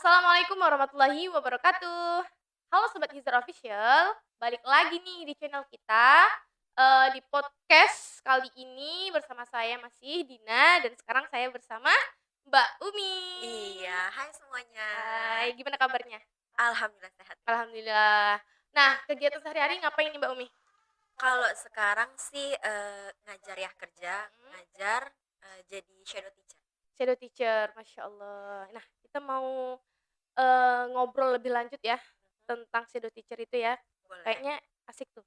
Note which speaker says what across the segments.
Speaker 1: Assalamualaikum warahmatullahi wabarakatuh. Halo Sobat Hizar Official, balik lagi nih di channel kita, di podcast kali ini bersama saya masih Dina dan sekarang saya bersama Mbak Umi.
Speaker 2: Iya, hai semuanya.
Speaker 1: Hai, gimana kabarnya?
Speaker 2: Alhamdulillah sehat.
Speaker 1: Alhamdulillah. Nah, kegiatan sehari-hari ngapain nih Mbak Umi?
Speaker 2: Kalau sekarang sih ngajar ya kerja,
Speaker 1: Mhm.
Speaker 2: ngajar jadi shadow teacher.
Speaker 1: Shadow teacher, Masya Allah. Nah, kita mau ngobrol lebih lanjut ya tentang shadow teacher itu ya.
Speaker 2: Boleh,
Speaker 1: Kayaknya asik tuh.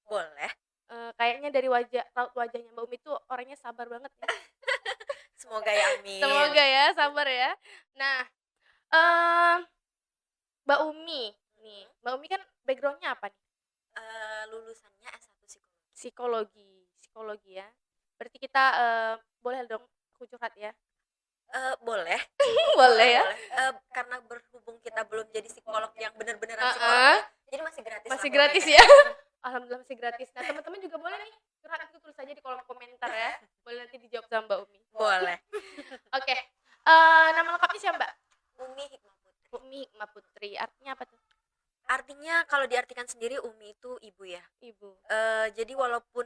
Speaker 2: boleh.
Speaker 1: Kayaknya dari raut wajahnya Mbak Umi tuh orangnya sabar banget ya.
Speaker 2: Semoga ya, amin.
Speaker 1: Semoga ya, sabar ya. Nah, eee, Mbak Umi nih, Mbak Umi kan background-nya apa nih?
Speaker 2: Lulusannya S1 psikologi.
Speaker 1: Psikologi ya. Berarti kita, boleh dong aku curhat ya?
Speaker 2: Boleh,
Speaker 1: Boleh ya?
Speaker 2: karena berhubung kita belum jadi psikolog yang benar-benar
Speaker 1: Heeh.
Speaker 2: psikolog, jadi masih gratis.
Speaker 1: Masih
Speaker 2: lah
Speaker 1: gratis
Speaker 2: pokoknya.
Speaker 1: ya? Alhamdulillah masih gratis. Nah, teman-teman juga boleh nih curhat itu tulis aja di kolom komentar ya. Boleh nanti dijawab sama Mbak Umi.
Speaker 2: Boleh.
Speaker 1: Oke, nama lengkapnya siapa, Mbak?
Speaker 2: Umi Hikmah Putri.
Speaker 1: Umi Hikmah Putri, artinya apa tuh?
Speaker 2: Artinya kalau diartikan sendiri Umi itu ibu ya.
Speaker 1: Ibu.
Speaker 2: Jadi walaupun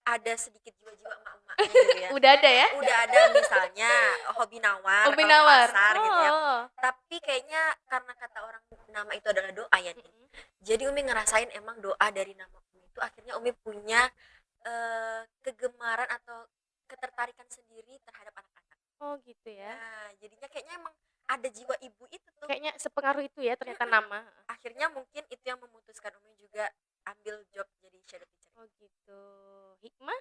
Speaker 2: ada sedikit jiwa-jiwa emak-emaknya gitu ya.
Speaker 1: Udah ada ya?
Speaker 2: Udah ada misalnya hobi nawar
Speaker 1: Hobi
Speaker 2: kalau ke
Speaker 1: nawar.
Speaker 2: pasar gitu ya.
Speaker 1: Oh.
Speaker 2: Tapi kayaknya karena kata orang nama itu adalah doa ya nih.
Speaker 1: Mm-mm.
Speaker 2: Jadi Umi ngerasain emang doa dari nama Umi itu akhirnya Umi punya kegemaran atau ketertarikan sendiri terhadap anak-anak.
Speaker 1: Oh gitu ya.
Speaker 2: Nah, jadinya kayaknya emang ada jiwa ibu itu tuh.
Speaker 1: Kayaknya sepengaruh itu ya ternyata nama.
Speaker 2: Akhirnya mungkin itu yang memutuskan Umi juga ambil job jadi shadow teacher.
Speaker 1: Oh gitu. Hikmah?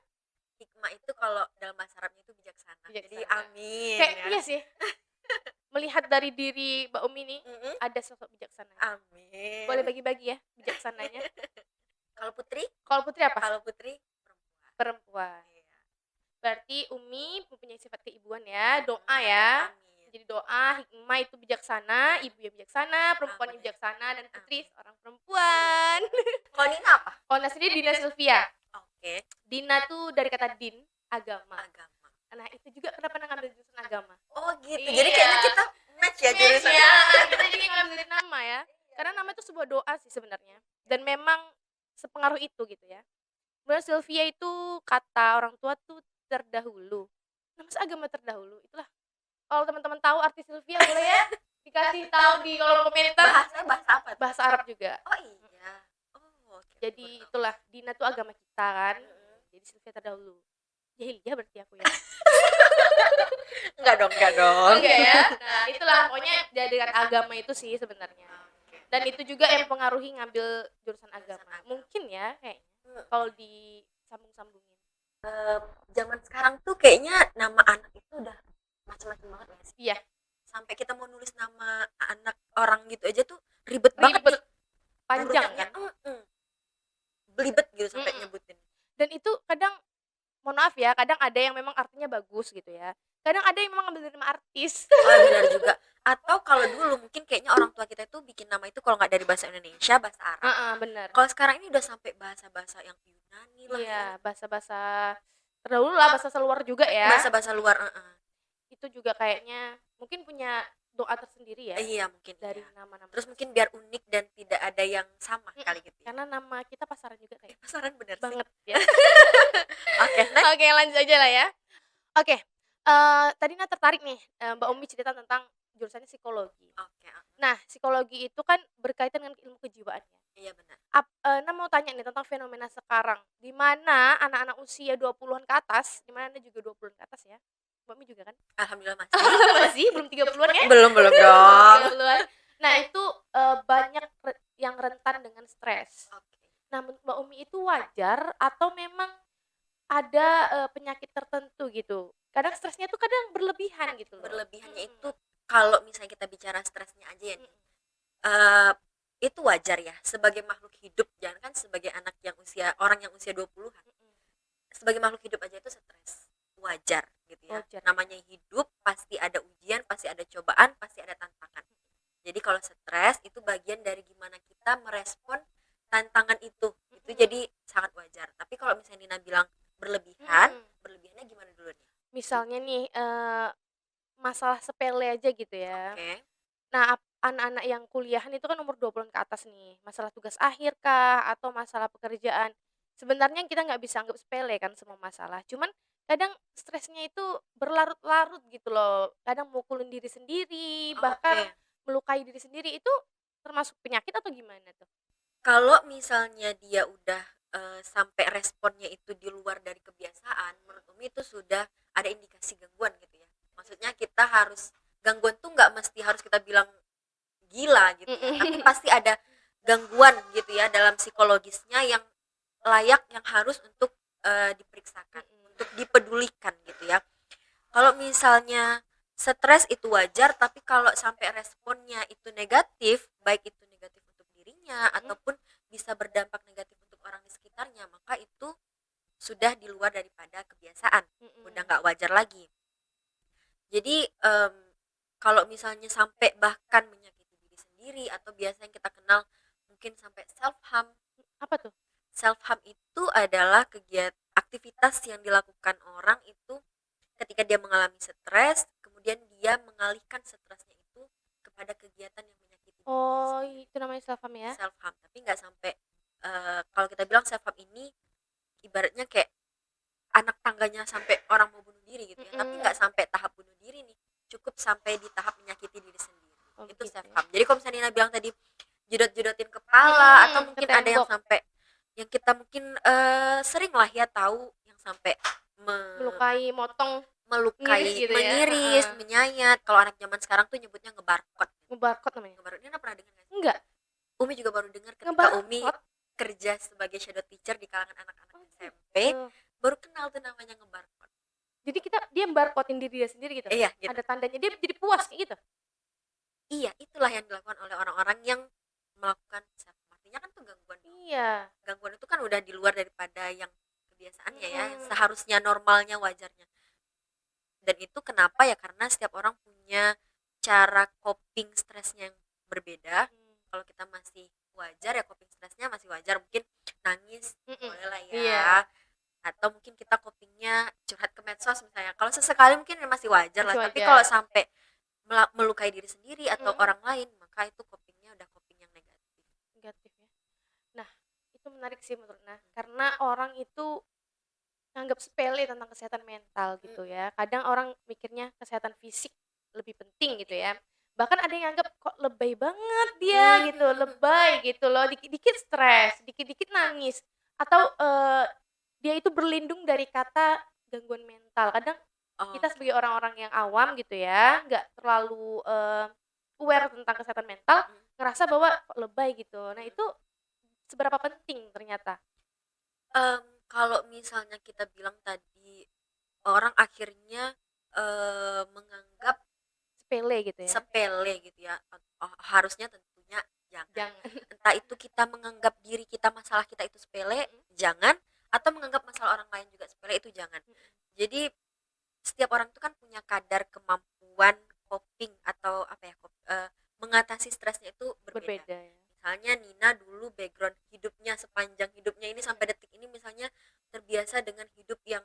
Speaker 2: Hikmah itu kalau dalam bahasa Arabnya itu bijaksana. Jadi
Speaker 1: Bijaksana.
Speaker 2: amin
Speaker 1: Kayak
Speaker 2: ya.
Speaker 1: iya sih. Melihat dari diri Mbak Umi nih,
Speaker 2: Mm-mm.
Speaker 1: ada sosok bijaksana.
Speaker 2: Amin.
Speaker 1: Boleh bagi-bagi ya bijaksananya.
Speaker 2: Kalau Putri?
Speaker 1: Kalau Putri apa?
Speaker 2: Kalau Putri perempuan.
Speaker 1: Perempuan.
Speaker 2: Iya.
Speaker 1: Berarti Umi mempunyai sifat keibuan ya, doa ya.
Speaker 2: Amin.
Speaker 1: Jadi doa, hikmah itu bijaksana, ibu yang bijaksana, perempuan yang
Speaker 2: Amin.
Speaker 1: bijaksana, dan Putri seorang perempuan.
Speaker 2: Kalau Nina apa?
Speaker 1: Kalau Nina sendiri Dina Sylvia.
Speaker 2: Oke,
Speaker 1: Dina tuh dari kata din, agama.
Speaker 2: agama.
Speaker 1: Nah itu juga kenapa ngambil jurusan agama.
Speaker 2: Oh gitu.
Speaker 1: Iya.
Speaker 2: Jadi kayaknya kita match ya
Speaker 1: Match
Speaker 2: jurusan.
Speaker 1: ya, kita jadi ngambil nama ya. Karena nama itu sebuah doa sih sebenarnya. Dan memang sepengaruh itu gitu ya. Kemudian Sylvia itu kata orang tua tuh terdahulu. Nama agama terdahulu. Itulah. Kalau teman-teman tahu arti Sylvia boleh ya dikasih tahu di kolom komentar.
Speaker 2: Bahasanya bahasa apa? tuh?
Speaker 1: Bahasa Arab juga.
Speaker 2: Oh iya. Oh oke.
Speaker 1: Jadi itulah Dina tuh agama kita kan. Jadi Sylvia terdahulu. Jahiliyah berarti aku ya.
Speaker 2: Enggak dong.
Speaker 1: Oke ya. Nah, itulah pokoknya jadikan agama itu sih sebenarnya.
Speaker 2: Oke.
Speaker 1: Dan itu juga yang mempengaruhi ngambil jurusan agama.
Speaker 2: agama.
Speaker 1: Mungkin ya kayaknya
Speaker 2: Hmm.
Speaker 1: kalau disambung-sambungin.
Speaker 2: Zaman sekarang tuh kayaknya nama anak itu udah macam-macam banget ya sih.
Speaker 1: Iya,
Speaker 2: Sampai kita mau nulis nama anak orang gitu aja tuh ribet banget.
Speaker 1: ribet,
Speaker 2: nih.
Speaker 1: panjang
Speaker 2: Urutannya,
Speaker 1: kan.
Speaker 2: belibet gitu sampai
Speaker 1: Mm-mm.
Speaker 2: nyebutin.
Speaker 1: Dan itu kadang mohon maaf ya, kadang ada yang memang artinya bagus gitu ya. Kadang ada yang memang ngambil dari nama artis.
Speaker 2: Oh benar juga. Atau kalau dulu mungkin kayaknya orang tua kita itu bikin nama itu kalau nggak dari bahasa Indonesia, bahasa Arab.
Speaker 1: Benar.
Speaker 2: Kalau sekarang ini udah sampai bahasa-bahasa yang Yunani lah.
Speaker 1: Iya, bahasa-bahasa terdahulu lah, bahasa luar juga ya.
Speaker 2: Bahasa-bahasa luar.
Speaker 1: Itu juga kayaknya mungkin punya doa tersendiri ya
Speaker 2: Iya mungkin.
Speaker 1: dari
Speaker 2: Iya.
Speaker 1: nama-nama.
Speaker 2: Terus mungkin biar unik dan tidak ada yang sama kali gitu. Ya.
Speaker 1: Karena nama kita pasaran juga kayak
Speaker 2: Pasaran bener
Speaker 1: banget
Speaker 2: sih.
Speaker 1: ya.
Speaker 2: Oke, next.
Speaker 1: Oke, lanjut aja lah ya. Oke, tadi Nat tertarik nih Mbak Umi cerita tentang jurusannya psikologi.
Speaker 2: Oke.
Speaker 1: Nah, psikologi itu kan berkaitan dengan ilmu kejiwaan ya.
Speaker 2: Iya benar.
Speaker 1: Nah mau tanya nih tentang fenomena sekarang, di mana anak-anak usia 20-an ke atas, di mana Anda juga 20-an ke atas ya. Mbak Umi juga kan?
Speaker 2: Alhamdulillah masih.
Speaker 1: Masih belum 30-an ya?
Speaker 2: belum dong.
Speaker 1: 30-an. Nah, itu banyak yang rentan dengan stres.
Speaker 2: Oke.
Speaker 1: Nah, menurut Mbak Umi itu wajar atau memang ada penyakit tertentu gitu? Kadang stresnya tuh kadang berlebihan gitu loh.
Speaker 2: Berlebihannya itu kalau misalnya kita bicara stresnya aja ya nih. Itu wajar ya sebagai makhluk hidup, jangan kan sebagai anak yang orang yang usia 20-an. Sebagai makhluk hidup aja itu stres. Wajar gitu ya.
Speaker 1: Wajar.
Speaker 2: Namanya hidup pasti ada ujian, pasti ada cobaan, pasti ada tantangan. Jadi kalau stres itu bagian dari gimana kita merespon tantangan itu. Itu jadi sangat wajar. Tapi kalau misalnya Nina bilang berlebihan, berlebihannya gimana dulu nih?
Speaker 1: Misalnya nih masalah sepele aja gitu ya.
Speaker 2: Oke.
Speaker 1: Nah, anak-anak yang kuliahan itu kan umur 20-an ke atas nih, masalah tugas akhir kah, atau masalah pekerjaan. Sebenarnya kita nggak bisa anggap sepele kan semua masalah, cuman kadang stresnya itu berlarut-larut gitu loh. Kadang mukulin diri sendiri, bahkan
Speaker 2: Oke.
Speaker 1: melukai diri sendiri, itu termasuk penyakit atau gimana tuh?
Speaker 2: Kalau misalnya dia udah, sampai responnya itu di luar dari kebiasaan, menurut Umi itu sudah ada indikasi gangguan gitu ya. Maksudnya kita harus gangguan tuh nggak mesti harus kita bilang gila gitu ya, tapi
Speaker 1: Mhm.
Speaker 2: pasti ada gangguan gitu ya dalam psikologisnya yang layak yang harus untuk, diperiksakan,
Speaker 1: Mhm.
Speaker 2: untuk dipedulikan gitu ya. Kalau misalnya stres itu wajar, tapi kalau sampai responnya itu negatif, baik itu negatif untuk dirinya
Speaker 1: Mhm.
Speaker 2: ataupun bisa berdampak negatif untuk orang di sekitarnya, maka itu sudah di luar daripada kebiasaan, udah
Speaker 1: Mhm.
Speaker 2: nggak wajar lagi. Jadi kalau misalnya sampai bahkan menyakiti diri sendiri atau biasa yang kita kenal mungkin sampai self harm.
Speaker 1: Apa tuh?
Speaker 2: Self harm itu adalah kegiatan aktivitas yang dilakukan orang itu ketika dia mengalami stres, kemudian dia mengalihkan stresnya itu kepada kegiatan yang menyakiti dirinya
Speaker 1: Oh,
Speaker 2: sendiri.
Speaker 1: itu namanya self harm ya?
Speaker 2: Self harm, tapi nggak sampai kalau kita bilang self harm ini ibaratnya kayak anak tangganya sampai orang mau bunuh diri gitu ya, tapi
Speaker 1: Mhm.
Speaker 2: nggak sampai tahap bunuh diri nih, cukup sampai di tahap menyakiti diri sendiri.
Speaker 1: Oh,
Speaker 2: Itu
Speaker 1: begitu
Speaker 2: self
Speaker 1: ya?
Speaker 2: harm. Jadi kalau misalnya Nina bilang tadi jedot-jedotin kepala atau
Speaker 1: Mhm, ke
Speaker 2: mungkin ada yang
Speaker 1: tembok,
Speaker 2: sampai yang kita mungkin sering lah ya tahu yang sampai
Speaker 1: melukai, motong, ngiris
Speaker 2: melukai,
Speaker 1: gitu ya?
Speaker 2: mengiris,
Speaker 1: Heeh.
Speaker 2: menyayat. Kalau anak zaman sekarang tuh nyebutnya ngebarkot.
Speaker 1: Ngebarcode namanya?
Speaker 2: Ngebarkot ini pernah dengar nggak sih?
Speaker 1: Enggak,
Speaker 2: Umi juga baru dengar ketika Umi
Speaker 1: ngebarcode?
Speaker 2: kerja sebagai shadow teacher di kalangan anak-anak
Speaker 1: Oh
Speaker 2: SMP,
Speaker 1: gitu.
Speaker 2: baru kenal tuh namanya ngebarkot.
Speaker 1: Jadi dia barcode-in diri dia sendiri gitu?
Speaker 2: Iya gitu.
Speaker 1: Ada tandanya, dia jadi puas kayak gitu?
Speaker 2: Iya, itulah yang dilakukan oleh orang-orang yang melakukan self harm. Artinya kan tuh gangguan dong.
Speaker 1: Iya.
Speaker 2: Gangguan itu kan udah di luar daripada yang kebiasaannya ya, yang
Speaker 1: Mhm.
Speaker 2: seharusnya normalnya, wajarnya. Dan itu kenapa ya? Karena setiap orang punya cara coping stresnya yang berbeda.
Speaker 1: Mhm.
Speaker 2: Kalau kita masih wajar ya coping stresnya masih wajar, mungkin nangis
Speaker 1: Mhm.
Speaker 2: boleh lah
Speaker 1: Iya,
Speaker 2: ya. Atau mungkin kita copingnya curhat ke medsos misalnya. Kalau sesekali mungkin masih wajar lah,
Speaker 1: masih
Speaker 2: tapi kalau
Speaker 1: wajar.
Speaker 2: sampai melukai diri sendiri atau
Speaker 1: Mhm.
Speaker 2: orang lain, maka itu copingnya udah coping yang negatif.
Speaker 1: Negatif ya. Nah, itu menarik sih menurut Nah, karena orang itu nganggap sepele tentang kesehatan mental gitu
Speaker 2: Mm,
Speaker 1: ya. Kadang orang mikirnya kesehatan fisik lebih penting gitu
Speaker 2: penting.
Speaker 1: ya. Bahkan ada yang nganggap kok lebay banget dia gitu,
Speaker 2: Mm,
Speaker 1: lebay gitu loh, dikit-dikit stres, dikit-dikit nangis, atau dia itu berlindung dari kata gangguan mental. Kadang kita
Speaker 2: oke.
Speaker 1: sebagai orang-orang yang awam gitu ya, nggak terlalu aware tentang kesehatan mental,
Speaker 2: Mm,
Speaker 1: ngerasa bahwa kok lebay gitu. Nah,
Speaker 2: mm.
Speaker 1: itu seberapa penting ternyata?
Speaker 2: Kalau misalnya kita bilang tadi orang akhirnya menganggap
Speaker 1: Sepele gitu ya.
Speaker 2: sepele gitu ya, harusnya tentunya jangan.
Speaker 1: Jangan.
Speaker 2: Entah itu kita menganggap diri kita, masalah kita itu sepele,
Speaker 1: Mhm.
Speaker 2: jangan, atau menganggap masalah orang lain juga sepele, itu jangan.
Speaker 1: Mhm.
Speaker 2: Jadi setiap orang itu kan punya kadar kemampuan coping atau apa ya, mengatasi stresnya itu berbeda.
Speaker 1: Berbeda ya.
Speaker 2: Misalnya Nina dulu background hidupnya sepanjang hidupnya ini sampai detik ini misalnya terbiasa dengan hidup yang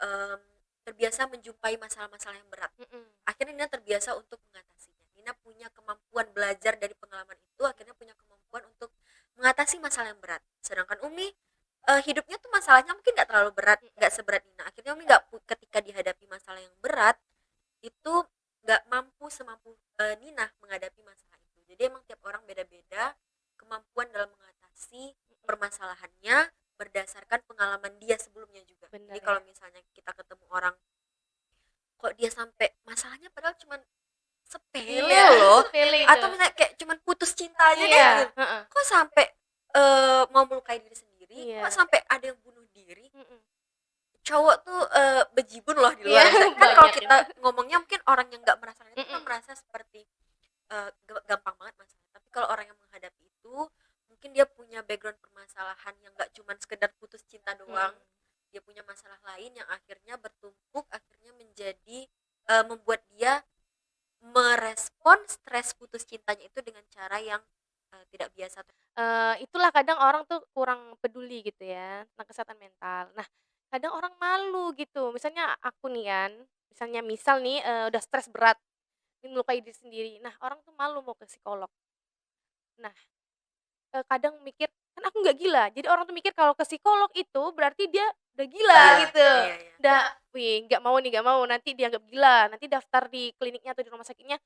Speaker 2: em, terbiasa menjumpai masalah-masalah yang berat.
Speaker 1: Mhm.
Speaker 2: Akhirnya Nina terbiasa untuk mengatasinya. Nina punya kemampuan belajar dari pengalaman itu, akhirnya punya kemampuan untuk mengatasi masalah yang berat. Sedangkan Umi hidupnya tuh masalahnya mungkin nggak terlalu berat,
Speaker 1: Mhm.
Speaker 2: nggak seberat Nina. Akhirnya Umi nggak ketika dihadapi masalah yang berat itu nggak mampu semampu Nina menghadapi masalah itu. Jadi emang tiap orang beda-beda kemampuan dalam mengatasi
Speaker 1: Mhm.
Speaker 2: permasalahannya berdasarkan pengalaman dia sebelumnya juga. Jadi
Speaker 1: Bener
Speaker 2: kalau
Speaker 1: ya.
Speaker 2: misalnya kita ketemu orang kok dia sampai masalahnya padahal cuman sepele
Speaker 1: Iya,
Speaker 2: loh,
Speaker 1: sepele itu.
Speaker 2: atau misalnya kayak cuman putus cinta aja deh
Speaker 1: Iya,
Speaker 2: gitu.
Speaker 1: heeh.
Speaker 2: Kok sampai mau melukai diri sendiri, kok
Speaker 1: Iya.
Speaker 2: sampai ada yang bunuh diri.
Speaker 1: Mhm.
Speaker 2: Cowok tuh bejibun loh di
Speaker 1: Iya,
Speaker 2: luar sana. Kan kalau
Speaker 1: banyak
Speaker 2: kita
Speaker 1: itu.
Speaker 2: ngomongnya mungkin orang yang nggak merasakan itu kan
Speaker 1: Mhm.
Speaker 2: merasa seperti gampang banget masalahnya. Tapi kalau orang yang menghadapi itu, mungkin dia punya background permasalahan yang nggak cuman sekedar putus cinta doang.
Speaker 1: Mhm.
Speaker 2: Dia punya masalah lain yang akhirnya bertumpuk, akhirnya menjadi membuat dia merespon stres putus cintanya itu dengan cara yang tidak biasa.
Speaker 1: Itulah kadang orang tuh kurang peduli gitu ya, tentang kesehatan mental. Nah, kadang orang malu gitu, misalnya aku nih kan, misal nih, udah stres berat, melukai diri sendiri. Nah, orang tuh malu mau ke psikolog. Nah, kadang mikir, "Kan aku nggak gila." Jadi orang tuh mikir kalau ke psikolog itu berarti dia udah gila
Speaker 2: Gila.
Speaker 1: gitu.
Speaker 2: Iya, iya.
Speaker 1: Udah, "Wih, nggak mau, nanti dianggap gila, nanti daftar di kliniknya atau di rumah sakitnya,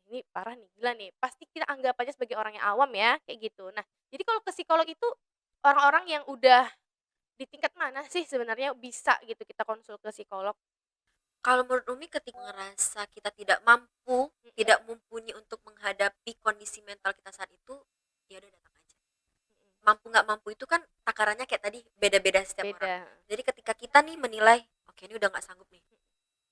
Speaker 1: ini parah nih, gila nih." Pasti kita anggap aja sebagai orang yang awam ya, kayak gitu. Nah, jadi kalau ke psikolog itu orang-orang yang udah di tingkat mana sih sebenarnya bisa gitu kita konsul ke psikolog?
Speaker 2: Kalau menurut Umi ketika ngerasa kita tidak mampu,
Speaker 1: Mhm,
Speaker 2: tidak mumpuni untuk menghadapi kondisi mental kita saat itu, ya udah datang aja.
Speaker 1: mhm.
Speaker 2: Mampu nggak mampu itu kan takarannya kayak tadi beda-beda setiap orang.
Speaker 1: Beda.
Speaker 2: Jadi ketika kita nih menilai, oke ini udah nggak sanggup nih,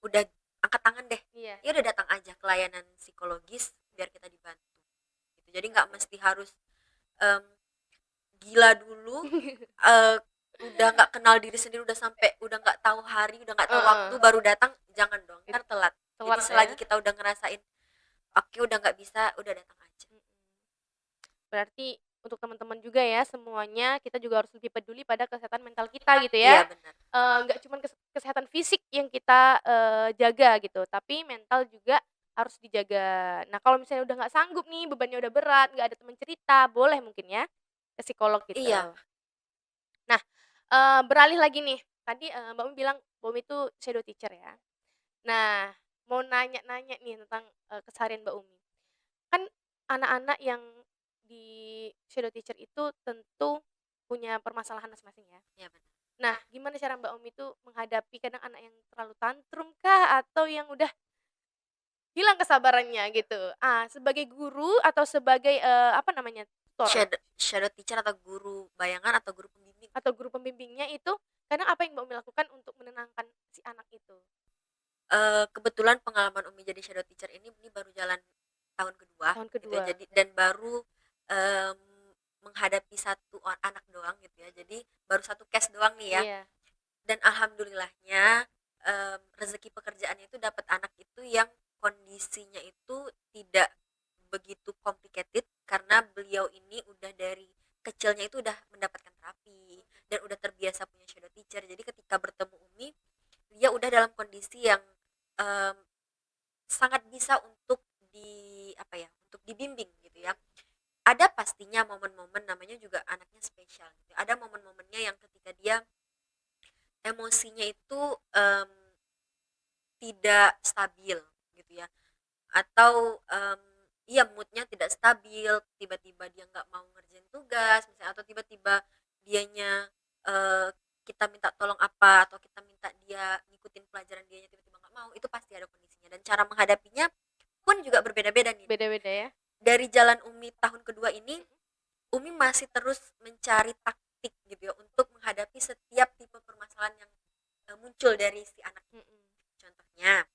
Speaker 2: udah angkat tangan deh,
Speaker 1: Iya.
Speaker 2: ya udah datang aja ke layanan psikologis biar kita dibantu. Gitu. Jadi nggak mesti harus em, gila dulu, eh, udah nggak kenal diri sendiri, udah sampai udah nggak tahu hari, udah nggak tahu waktu
Speaker 1: Heeh.
Speaker 2: baru datang, jangan dong, ntar telat. Jadi
Speaker 1: Telat
Speaker 2: selagi
Speaker 1: ya.
Speaker 2: kita udah ngerasain, oke udah nggak bisa, udah datang aja.
Speaker 1: Mhm. Berarti untuk teman-teman juga ya semuanya kita juga harus lebih peduli pada kesehatan mental kita gitu
Speaker 2: Iya
Speaker 1: ya.
Speaker 2: benar.
Speaker 1: Nggak cuman kesehatan fisik yang kita, jaga gitu, tapi mental juga harus dijaga. Nah, kalau misalnya udah nggak sanggup nih, bebannya udah berat, nggak ada teman cerita, boleh mungkin ya ke psikolog gitu.
Speaker 2: Iya,
Speaker 1: Nah, beralih lagi nih, tadi, Mbak Umi bilang Mbak Umi itu shadow teacher ya. Nah, mau nanya-nanya nih tentang, keseharian Mbak Umi. Kan anak-anak yang di shadow teacher itu tentu punya permasalahan masing-masing ya.
Speaker 2: iya benar.
Speaker 1: Nah, gimana cara Mbak Umi itu menghadapi kadang anak yang terlalu tantrum kah? Atau yang udah hilang kesabarannya gitu? Sebagai guru atau sebagai, apa namanya, tutor
Speaker 2: Shadow teacher atau guru bayangan atau guru pembimbing.
Speaker 1: atau guru pembimbingnya itu, kadang apa yang Mbak Umi lakukan untuk menenangkan si anak itu?
Speaker 2: Kebetulan pengalaman Umi jadi shadow teacher ini baru jalan tahun kedua
Speaker 1: Tahun
Speaker 2: gitu ya.
Speaker 1: kedua.
Speaker 2: Jadi dan baru em, menghadapi satu anak doang gitu ya. Jadi baru satu case doang nih ya.
Speaker 1: Iya.
Speaker 2: Dan alhamdulillahnya rezeki pekerjaannya itu dapat anak itu yang kondisinya itu tidak begitu complicated karena beliau ini udah dari kecilnya itu udah mendapatkan terapi dan udah terbiasa punya shadow teacher. Jadi ketika bertemu Umi, dia udah dalam kondisi yang em, sangat bisa untuk untuk dibimbing gitu ya. Ada pastinya momen-momen, namanya juga anaknya spesial gitu. Ada momen-momennya yang ketika dia emosinya itu tidak stabil gitu ya, atau iya moodnya tidak stabil, tiba-tiba dia nggak mau ngerjain tugas misalnya, atau tiba-tiba dianya eh, kita minta tolong apa, atau kita minta dia ngikutin pelajaran, dianya tiba-tiba nggak mau, itu pasti ada kondisinya dan cara menghadapinya pun juga berbeda-beda nih.
Speaker 1: Beda-beda ya?
Speaker 2: Dari jalan Umi tahun kedua ini,
Speaker 1: Mhm.
Speaker 2: Umi masih terus mencari taktik gitu ya untuk menghadapi setiap tipe permasalahan yang muncul dari si anak.
Speaker 1: Mhm.
Speaker 2: Contohnya,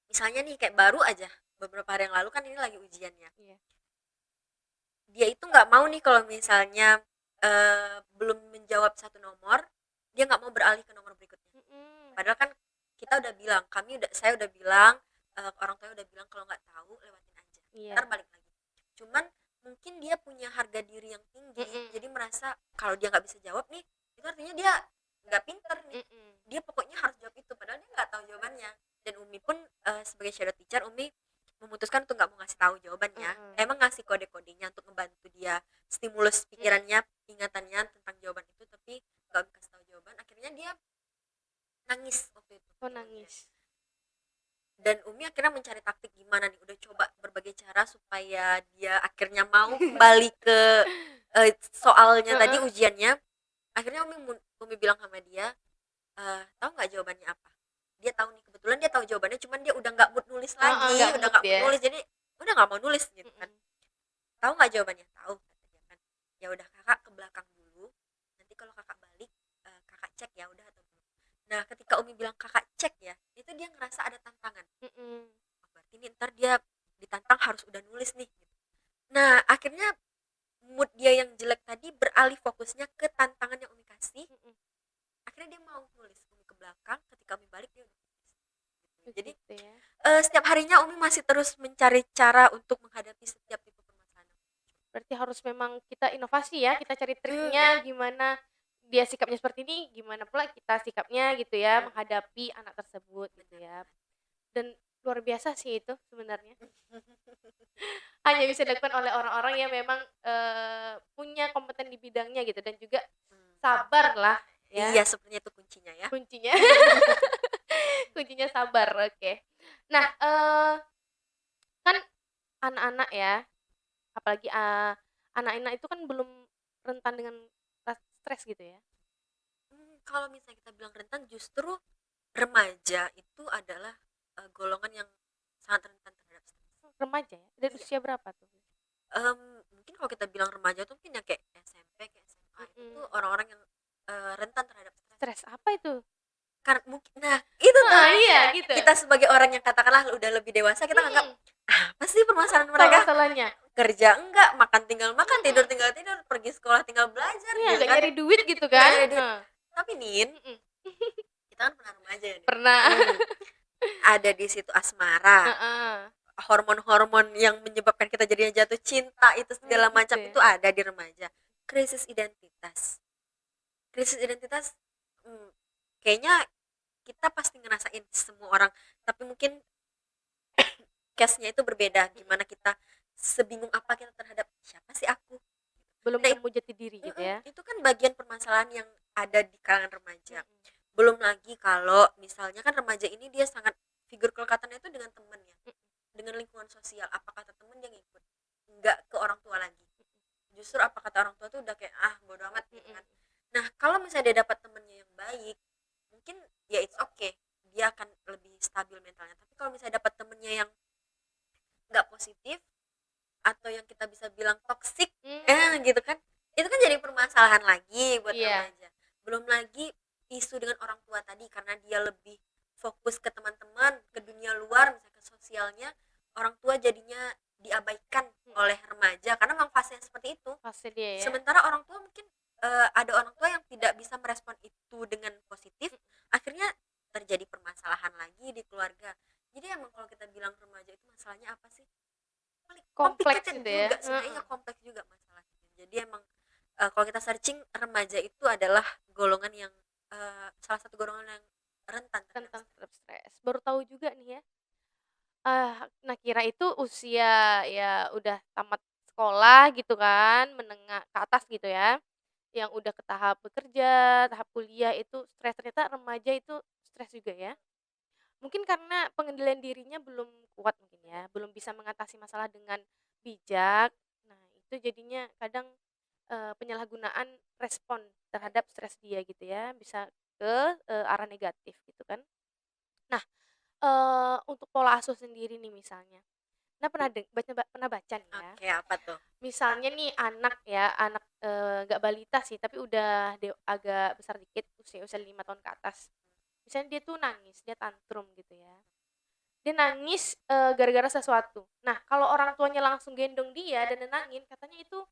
Speaker 2: misalnya nih kayak baru aja beberapa hari yang lalu kan ini lagi ujiannya.
Speaker 1: Iya.
Speaker 2: Dia itu nggak mau nih kalau misalnya belum menjawab satu nomor, dia nggak mau beralih ke nomor berikutnya.
Speaker 1: Mhm.
Speaker 2: Padahal kan kita udah bilang, saya udah bilang, orang tua udah bilang kalau nggak tahu lewatin aja.
Speaker 1: Iya.
Speaker 2: Ntar balik lagi. Cuman mungkin dia punya harga diri yang tinggi,
Speaker 1: Mhm.
Speaker 2: jadi merasa kalau dia nggak bisa jawab nih, itu artinya dia nggak pinter nih.
Speaker 1: Mhm.
Speaker 2: Dia pokoknya harus jawab itu, padahal dia nggak tahu jawabannya. Dan Umi pun sebagai shadow teacher, Umi memutuskan untuk nggak mau ngasih tahu jawabannya.
Speaker 1: Mhm.
Speaker 2: Emang ngasih kode-kodenya untuk membantu dia stimulus pikirannya, ingatannya tentang jawaban itu, tapi nggak Umi kasih tahu jawaban. Akhirnya dia nangis waktu itu.
Speaker 1: Oh, nangis.
Speaker 2: Dan Umi akhirnya mencari taktik gimana nih, udah coba berbagai cara supaya dia akhirnya mau kembali ke soalnya tadi,
Speaker 1: Heeh.
Speaker 2: ujiannya. Akhirnya Umi bilang sama dia, tahu nggak jawabannya apa? Dia tahu nih, kebetulan dia tahu jawabannya, cuman dia udah nggak mood nulis
Speaker 1: Heeh,
Speaker 2: lagi,
Speaker 1: nggak
Speaker 2: udah
Speaker 1: mood
Speaker 2: nggak mood
Speaker 1: dia.
Speaker 2: nulis, jadi udah nggak mau nulis gitu kan.
Speaker 1: Mhm.
Speaker 2: Tahu nggak jawabannya? Tahu, kata dia kan. Ya udah, kakak ke belakang dulu, nanti kalau kakak balik kakak cek ya udah atau belum. Nah ketika Umi bilang kakak cek ya, itu dia ngerasa ada tantangan.
Speaker 1: Mhm.
Speaker 2: Oh, berarti ini ntar dia ditantang harus udah nulis nih gitu. Nah akhirnya mood dia yang jelek tadi beralih fokusnya ke tantangan yang Umi kasih.
Speaker 1: Mhm.
Speaker 2: Akhirnya dia mau nulis. Umi ke belakang, ketika Umi balik dia udah nulis gitu. Jadi
Speaker 1: Begitu ya.
Speaker 2: setiap harinya Umi masih terus mencari cara untuk menghadapi setiap tipe permasalahan.
Speaker 1: Berarti harus memang kita inovasi ya, kita cari
Speaker 2: Hmm,
Speaker 1: triknya gimana dia sikapnya seperti ini, gimana pula kita sikapnya gitu ya, menghadapi anak tersebut gitu ya. Dan Luar biasa sih itu sebenarnya. Hanya bisa dilakukan oleh orang-orang yang memang, punya kompeten di bidangnya gitu dan juga sabar lah ya
Speaker 2: Iya, sepertinya itu kuncinya ya.
Speaker 1: kuncinya. Kuncinya sabar, oke. Nah, kan anak-anak ya, apalagi, anak-anak itu kan belum rentan dengan stres gitu ya.
Speaker 2: Kalau misalnya kita bilang rentan, justru remaja itu adalah golongan yang sangat rentan terhadap stres.
Speaker 1: Remaja ya? Dari
Speaker 2: Iya.
Speaker 1: usia berapa tuh?
Speaker 2: Mungkin kalau kita bilang remaja tuh mungkin yang kayak SMP, kayak SMA itu
Speaker 1: Mhm.
Speaker 2: tuh orang-orang yang rentan terhadap stres.
Speaker 1: Stres apa itu?
Speaker 2: Karena mungkin, nah itu tuh
Speaker 1: Iya gitu.
Speaker 2: kita sebagai orang yang katakanlah udah lebih dewasa, kita nganggap
Speaker 1: Mhm.
Speaker 2: apa sih permasalahan
Speaker 1: Apa
Speaker 2: mereka?
Speaker 1: masalahnya?
Speaker 2: Kerja enggak, makan tinggal makan, tidur
Speaker 1: Mhm.
Speaker 2: tinggal tidur, pergi sekolah tinggal belajar
Speaker 1: Iya,
Speaker 2: gitu
Speaker 1: nggak
Speaker 2: kan.
Speaker 1: nyari duit gitu
Speaker 2: Nggak
Speaker 1: kan?
Speaker 2: nyari duit.
Speaker 1: Heeh.
Speaker 2: Tapi Nin,
Speaker 1: Mhm.
Speaker 2: kita kan pernah remaja ya Nin.
Speaker 1: Pernah.
Speaker 2: Ada di situ asmara,
Speaker 1: Heeh.
Speaker 2: hormon-hormon yang menyebabkan kita jadinya jatuh cinta itu segala
Speaker 1: Gitu
Speaker 2: macam
Speaker 1: ya?
Speaker 2: itu ada di remaja. Krisis identitas. Krisis identitas, kayaknya kita pasti ngerasain semua orang, tapi mungkin case-nya itu berbeda. Gimana kita sebingung apa kita terhadap siapa sih aku.
Speaker 1: Belum
Speaker 2: Nah,
Speaker 1: nemu jati diri gitu ya?
Speaker 2: itu kan bagian permasalahan yang ada di kalangan remaja.
Speaker 1: Mhm.
Speaker 2: Belum lagi kalau misalnya kan remaja ini dia sangat figur kelekatannya itu dengan temannya,
Speaker 1: Mhm.
Speaker 2: dengan lingkungan sosial. Apa kata temen dia ngikut, nggak ke orang tua lagi. Justru apa kata orang tua tuh udah kayak bodo amat gitu
Speaker 1: Mhm.
Speaker 2: kan. Nah kalau misalnya dia dapat temennya yang baik, mungkin ya it's okay, dia akan lebih stabil mentalnya. Tapi kalau misalnya dapat temennya yang nggak positif atau yang kita bisa bilang toksik, gitu kan, itu kan jadi permasalahan lagi buat
Speaker 1: Iya.
Speaker 2: remaja. Belum lagi isu dengan orang tua tadi, karena dia lebih fokus ke teman-teman, ke dunia luar, misalnya ke sosialnya, orang tua jadinya diabaikan oleh remaja karena memang fasenya seperti itu.
Speaker 1: Fase dia ya?
Speaker 2: Sementara orang tua mungkin ada orang tua yang tidak bisa merespon itu dengan positif, akhirnya terjadi permasalahan lagi di keluarga. Jadi emang kalau kita bilang remaja itu masalahnya apa sih?
Speaker 1: Kompleks
Speaker 2: Complicated
Speaker 1: gitu ya?
Speaker 2: juga sebenarnya, kompleks juga masalahnya. Jadi emang kalau kita searching, remaja itu adalah golongan yang salah satu golongan yang rentan terhadap
Speaker 1: Tentang
Speaker 2: stres.
Speaker 1: stres. Baru tahu juga nih ya. Nah kira itu usia ya udah tamat sekolah gitu kan, menengah ke atas gitu ya, yang udah ke tahap bekerja, tahap kuliah itu stres, ternyata remaja itu stres juga ya. Mungkin karena pengendalian dirinya belum kuat mungkin ya, belum bisa mengatasi masalah dengan bijak. Nah itu jadinya kadang, penyalahgunaan respon terhadap stres dia gitu ya, bisa ke, arah negatif gitu kan. Nah, untuk pola asuh sendiri nih misalnya, nah pernah baca nih ya,
Speaker 2: Oke, apa tuh?
Speaker 1: misalnya nih anak ya, anak, nggak balita sih tapi udah agak besar dikit, usia-usia 5 tahun ke atas. Misalnya dia tuh nangis, dia tantrum gitu ya. Dia nangis, gara-gara sesuatu. Nah, kalau orang tuanya langsung gendong dia dan nenangin, katanya itu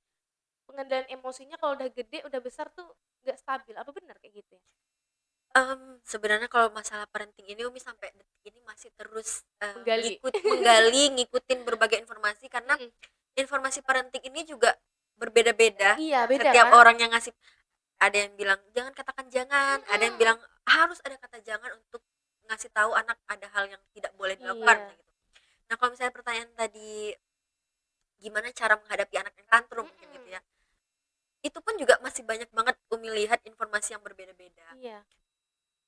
Speaker 1: pengendalian emosinya kalau udah gede, udah besar tuh nggak stabil. Apa benar kayak gitu ya?
Speaker 2: Sebenarnya kalau masalah parenting ini Umi sampai detik ini masih terus
Speaker 1: Menggali.
Speaker 2: ngikutin berbagai informasi, karena
Speaker 1: Mhm.
Speaker 2: informasi parenting ini juga berbeda-beda.
Speaker 1: Iya, beda
Speaker 2: Setiap
Speaker 1: kan?
Speaker 2: orang yang ngasih, ada yang bilang jangan katakan jangan, ada yang bilang harus ada kata jangan untuk ngasih tahu anak ada hal yang tidak boleh dilakukan,
Speaker 1: Iya.
Speaker 2: gitu. Nah kalau misalnya pertanyaan tadi gimana cara menghadapi anak yang tantrum mungkin gitu ya, itu pun juga masih banyak banget Umi lihat informasi yang berbeda-beda.
Speaker 1: Iya.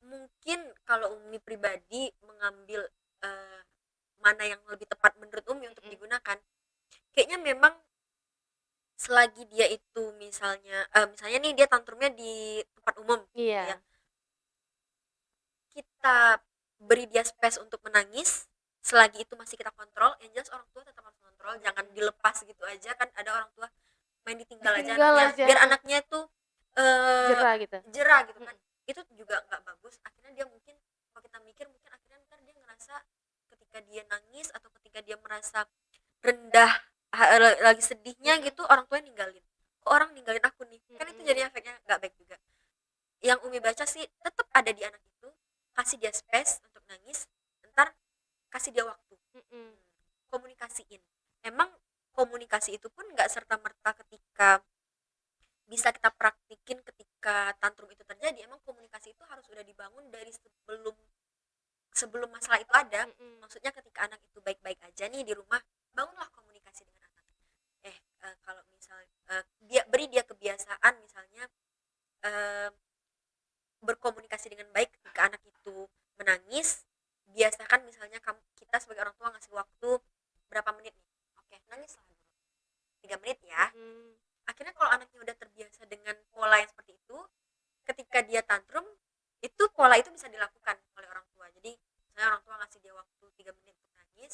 Speaker 2: Mungkin kalau Umi pribadi mengambil mana yang lebih tepat menurut Umi untuk digunakan, kayaknya memang selagi dia itu misalnya nih dia tantrumnya di tempat umum gitu ya,
Speaker 1: Iya.
Speaker 2: kita beri dia space untuk menangis selagi itu masih kita kontrol. Yang jelas orang tua tetap harus kontrol, jangan dilepas gitu aja. Kan ada orang tua main ditinggal aja
Speaker 1: Ditinggal
Speaker 2: anaknya,
Speaker 1: aja.
Speaker 2: biar anaknya tuh
Speaker 1: Jerah gitu.
Speaker 2: jerah gitu kan. Itu juga nggak bagus. Akhirnya dia mungkin, kalau kita mikir, mungkin akhirnya ntar dia ngerasa ketika dia nangis atau ketika dia merasa rendah, lagi sedihnya gitu, orang tua ninggalin. Kok orang ninggalin aku nih, kan itu jadi efeknya nggak baik juga. Yang Umi baca sih tetap ada di anak itu, kasih dia space untuk nangis, ntar kasih dia waktu, komunikasiin. Emang komunikasi itu pun nggak serta merta ketika bisa kita praktikin ketika tantrum itu terjadi. Emang komunikasi itu harus udah dibangun dari sebelum masalah itu ada,
Speaker 1: Mm-mm.
Speaker 2: maksudnya ketika anak itu baik-baik aja nih di rumah, bangunlah komunikasi dengan anak. Kalau misal dia beri dia kebiasaan misalnya eh, berkomunikasi dengan baik ketika anak itu menangis. Biasakan misalnya kita sebagai orang tua ngasih waktu berapa menit nih, oke nangis lah dulu 3 menit ya.
Speaker 1: Mm-mm.
Speaker 2: Akhirnya kalau anaknya udah terbiasa dengan pola yang seperti itu, ketika dia tantrum, itu pola itu bisa dilakukan oleh orang tua. Jadi misalnya orang tua ngasih dia waktu 3 menit untuk nangis,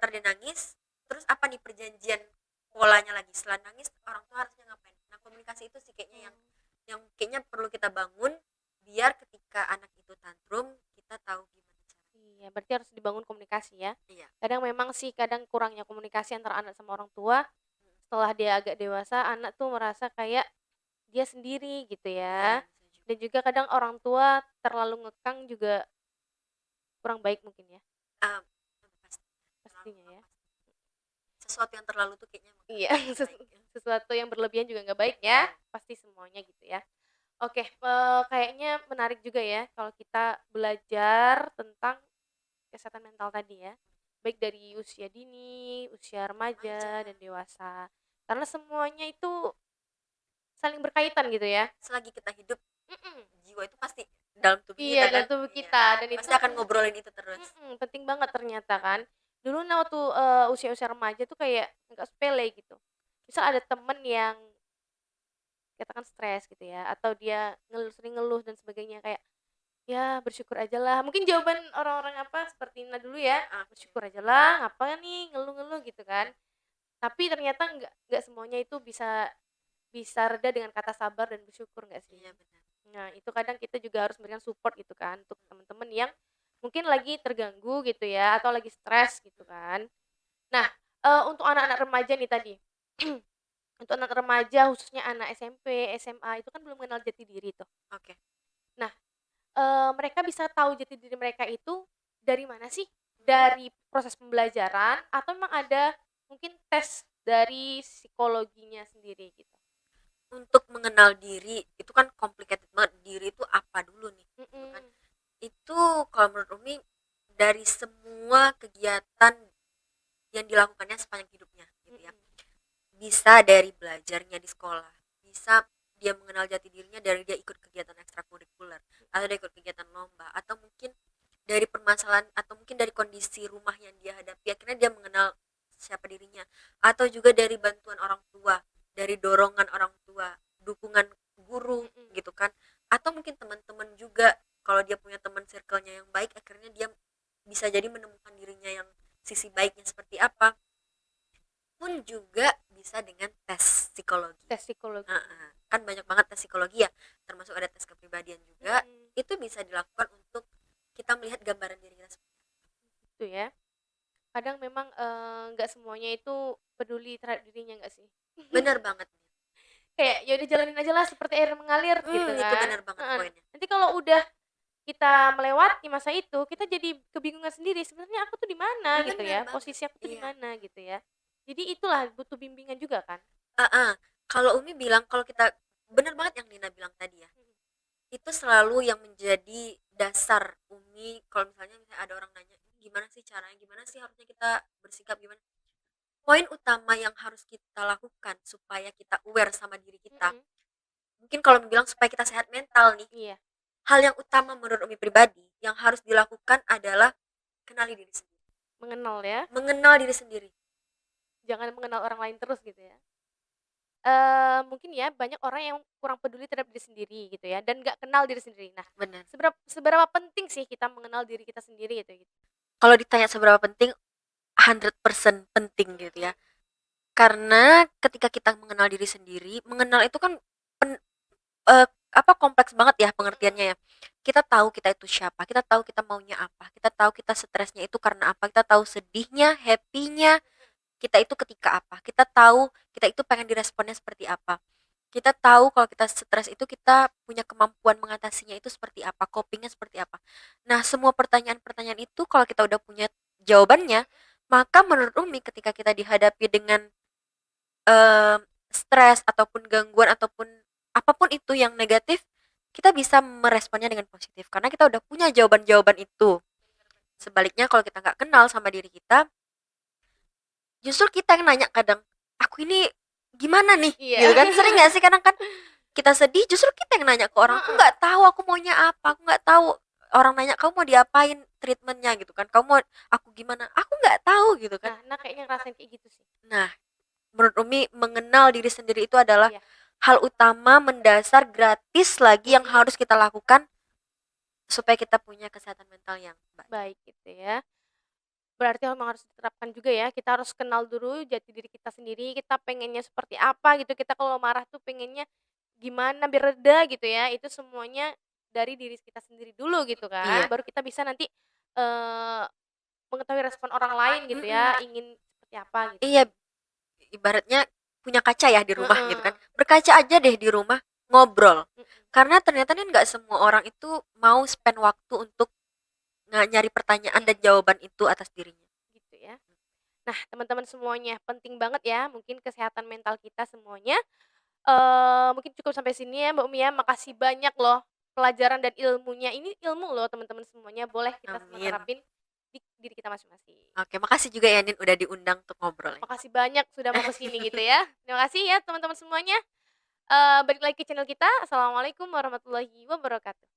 Speaker 2: ntar dia nangis, terus apa nih perjanjian polanya lagi setelah nangis orang tua harusnya ngapain. Nah komunikasi itu sih kayaknya yang kayaknya perlu kita bangun, biar ketika anak itu tantrum kita tahu gimana cara.
Speaker 1: Iya, berarti harus dibangun komunikasi ya.
Speaker 2: Iya.
Speaker 1: Kadang memang sih kadang kurangnya komunikasi antara anak sama orang tua. Setelah dia agak dewasa, anak tuh merasa kayak dia sendiri gitu
Speaker 2: Iya
Speaker 1: ya.
Speaker 2: bisa juga.
Speaker 1: Dan juga kadang orang tua terlalu ngekang juga kurang baik mungkin ya,
Speaker 2: Ah, pasti terlalu
Speaker 1: pastinya ya.
Speaker 2: sesuatu yang terlalu tuh kayaknya
Speaker 1: Iya,
Speaker 2: nggak baik ya.
Speaker 1: sesuatu yang berlebihan juga nggak baik ya, pasti semuanya gitu ya. Oke, kayaknya menarik juga ya kalau kita belajar tentang kesehatan mental tadi ya. Baik dari usia dini, usia remaja,
Speaker 2: Remaja,
Speaker 1: dan dewasa. Karena semuanya itu saling berkaitan gitu ya.
Speaker 2: selagi kita hidup
Speaker 1: Mm-mm.
Speaker 2: jiwa itu pasti dalam tubuh
Speaker 1: Iya,
Speaker 2: kita kan.
Speaker 1: dalam tubuh
Speaker 2: Iya.
Speaker 1: kita dan itu
Speaker 2: Pasti akan ngobrolin itu terus.
Speaker 1: penting banget ternyata kan. Dulu nah waktu usia-usia remaja tuh kayak nggak sepele gitu. Misal ada temen yang katakan stres gitu ya, atau dia sering ngeluh dan sebagainya kayak ya bersyukur aja lah. Mungkin jawaban orang-orang apa seperti Ina dulu ya, bersyukur aja lah, ngapain nih ngeluh-ngeluh gitu kan. Tapi ternyata nggak semuanya itu bisa bisa reda dengan kata sabar dan bersyukur nggak sih?
Speaker 2: Iya benar.
Speaker 1: Nah, itu kadang kita juga harus memberikan support gitu kan untuk teman-teman yang mungkin lagi terganggu gitu ya atau lagi stres gitu kan. Nah, untuk anak-anak remaja nih tadi. Untuk anak remaja khususnya anak SMP, SMA itu kan belum mengenal jati diri tuh.
Speaker 2: Oke.
Speaker 1: Nah, mereka bisa tahu jati diri mereka itu dari mana sih? Dari proses pembelajaran atau memang ada mungkin tes dari psikologinya sendiri gitu?
Speaker 2: Untuk mengenal diri itu kan complicated banget. Diri itu apa dulu nih? Gitu kan.
Speaker 1: Mm-mm.
Speaker 2: Itu kalau menurut Umi dari semua kegiatan yang dilakukannya sepanjang hidupnya gitu ya.
Speaker 1: Mm-mm.
Speaker 2: Bisa dari belajarnya di sekolah, bisa dia mengenal jati dirinya dari dia ikut kegiatan ekstrakurikuler, atau dia ikut kegiatan lomba, atau mungkin dari permasalahan atau mungkin dari kondisi rumah yang dia hadapi akhirnya dia mengenal siapa dirinya, atau juga dari bantuan orang tua, dari dorongan orang tua, dukungan guru
Speaker 1: Mm-mm.
Speaker 2: gitu kan, atau mungkin teman-teman juga kalau dia punya teman circle-nya yang baik akhirnya dia bisa jadi menemukan dirinya yang sisi baiknya seperti apa, pun juga bisa dengan tes psikologi.
Speaker 1: Tes psikologi.
Speaker 2: Kan banyak banget tes psikologi ya, termasuk ada tes kepribadian juga.
Speaker 1: Mm-mm.
Speaker 2: Itu bisa dilakukan untuk kita melihat gambaran diri kita seperti
Speaker 1: Gitu ya. Kadang memang nggak semuanya itu peduli terhadap dirinya nggak sih?
Speaker 2: benar banget.
Speaker 1: Kayak ya udah jalanin aja lah seperti air mengalir gitu
Speaker 2: Itu
Speaker 1: kan.
Speaker 2: benar banget
Speaker 1: Heeh.
Speaker 2: poinnya.
Speaker 1: Nanti kalau udah kita melewati masa itu, kita jadi kebingungan sendiri. Sebenarnya aku tuh di mana gitu
Speaker 2: Benar
Speaker 1: ya?
Speaker 2: banget.
Speaker 1: Posisi aku tuh di
Speaker 2: Iya.
Speaker 1: mana gitu ya? Jadi itulah butuh bimbingan juga kan?
Speaker 2: Kalau Umi bilang, kalau kita benar banget yang Nina bilang tadi ya, itu selalu yang menjadi dasar Umi kalau misalnya ada orang nanya gimana sih caranya, gimana sih harusnya kita bersikap, gimana. Poin utama yang harus kita lakukan supaya kita aware sama diri kita,
Speaker 1: Mm-mm.
Speaker 2: mungkin kalau bilang supaya kita sehat mental nih,
Speaker 1: Iya,
Speaker 2: hal yang utama menurut Umi pribadi yang harus dilakukan adalah kenali diri sendiri,
Speaker 1: mengenal ya.
Speaker 2: mengenal diri sendiri.
Speaker 1: Jangan mengenal orang lain terus gitu ya. Mungkin ya banyak orang yang kurang peduli terhadap diri sendiri gitu ya dan nggak kenal diri sendiri. Nah,
Speaker 2: Benar.
Speaker 1: seberapa penting sih kita mengenal diri kita sendiri gitu?
Speaker 2: Kalau ditanya seberapa penting, 100% penting gitu ya. Karena ketika kita mengenal diri sendiri, mengenal itu kan kompleks banget ya pengertiannya ya. Kita tahu kita itu siapa, kita tahu kita maunya apa, kita tahu kita stresnya itu karena apa, kita tahu sedihnya, happy-nya kita itu ketika apa, kita tahu kita itu pengen diresponnya seperti apa, kita tahu kalau kita stres itu kita punya kemampuan mengatasinya itu seperti apa, copingnya seperti apa. Nah semua pertanyaan-pertanyaan itu kalau kita udah punya jawabannya, maka menurut Umi ketika kita dihadapi dengan stres ataupun gangguan ataupun apapun itu yang negatif, kita bisa meresponnya dengan positif karena kita udah punya jawaban-jawaban itu. Sebaliknya kalau kita nggak kenal sama diri kita, justru kita yang nanya kadang, aku ini gimana nih,
Speaker 1: Iya.
Speaker 2: gitu kan. Sering nggak sih kadang kan kita sedih, justru kita yang nanya ke orang, aku
Speaker 1: Heeh.
Speaker 2: nggak tahu aku maunya apa, aku nggak tahu. Orang nanya kamu mau diapain treatmentnya gitu kan, kamu mau aku gimana, aku nggak tahu gitu kan.
Speaker 1: Nah, kayaknya ngerasain kayak gitu sih.
Speaker 2: Nah, menurut Umi mengenal diri sendiri itu adalah
Speaker 1: Iya.
Speaker 2: hal utama mendasar gratis lagi yang harus kita lakukan supaya kita punya kesehatan mental yang baik.
Speaker 1: Baik gitu ya. Berarti memang harus diterapkan juga ya, kita harus kenal dulu jati diri kita sendiri, kita pengennya seperti apa gitu, kita kalau marah tuh pengennya gimana biar reda gitu ya, itu semuanya dari diri kita sendiri dulu gitu kan,
Speaker 2: Iya.
Speaker 1: baru kita bisa nanti, eee, mengetahui respon orang lain gitu ya, ingin seperti apa gitu.
Speaker 2: Iya, ibaratnya punya kaca ya di rumah gitu
Speaker 1: Heeh.
Speaker 2: kan, berkaca aja deh di rumah, ngobrol.
Speaker 1: Mhm.
Speaker 2: Karena ternyata kan nggak semua orang itu mau spend waktu untuk nyari pertanyaan dan jawaban itu atas dirinya.
Speaker 1: Gitu ya. Nah, teman-teman semuanya, penting banget ya mungkin kesehatan mental kita semuanya. Mungkin cukup sampai sini ya Mbak Umi ya, makasih banyak loh pelajaran dan ilmunya, ini ilmu loh teman-teman semuanya, boleh kita semua
Speaker 2: Amin.
Speaker 1: terapin di diri kita masing-masing.
Speaker 2: Oke, makasih juga ya Nin udah diundang untuk ngobrol.
Speaker 1: Makasih banyak sudah mau ke sini gitu ya. Terima kasih ya teman-teman semuanya, balik lagi ke channel kita. Assalamualaikum warahmatullahi wabarakatuh.